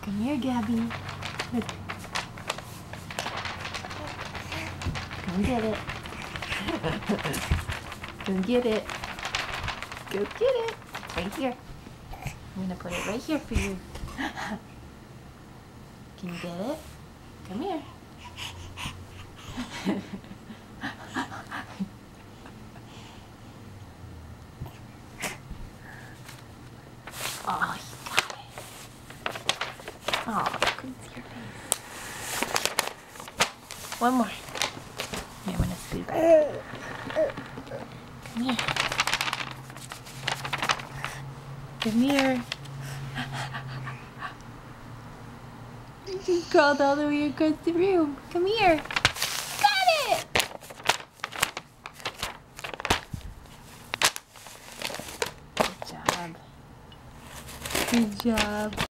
Come here, Gabby. Look. Come get it. Go get it. Go get it. Right here. I'm gonna put it right here for you. Can you get it? Come here. Oh, you got it. Oh, good with your face. One more. Here, I'm gonna scoot back. Come here. Come here. You crawled all the way across the room. Come here. Got it! Good job. Good job.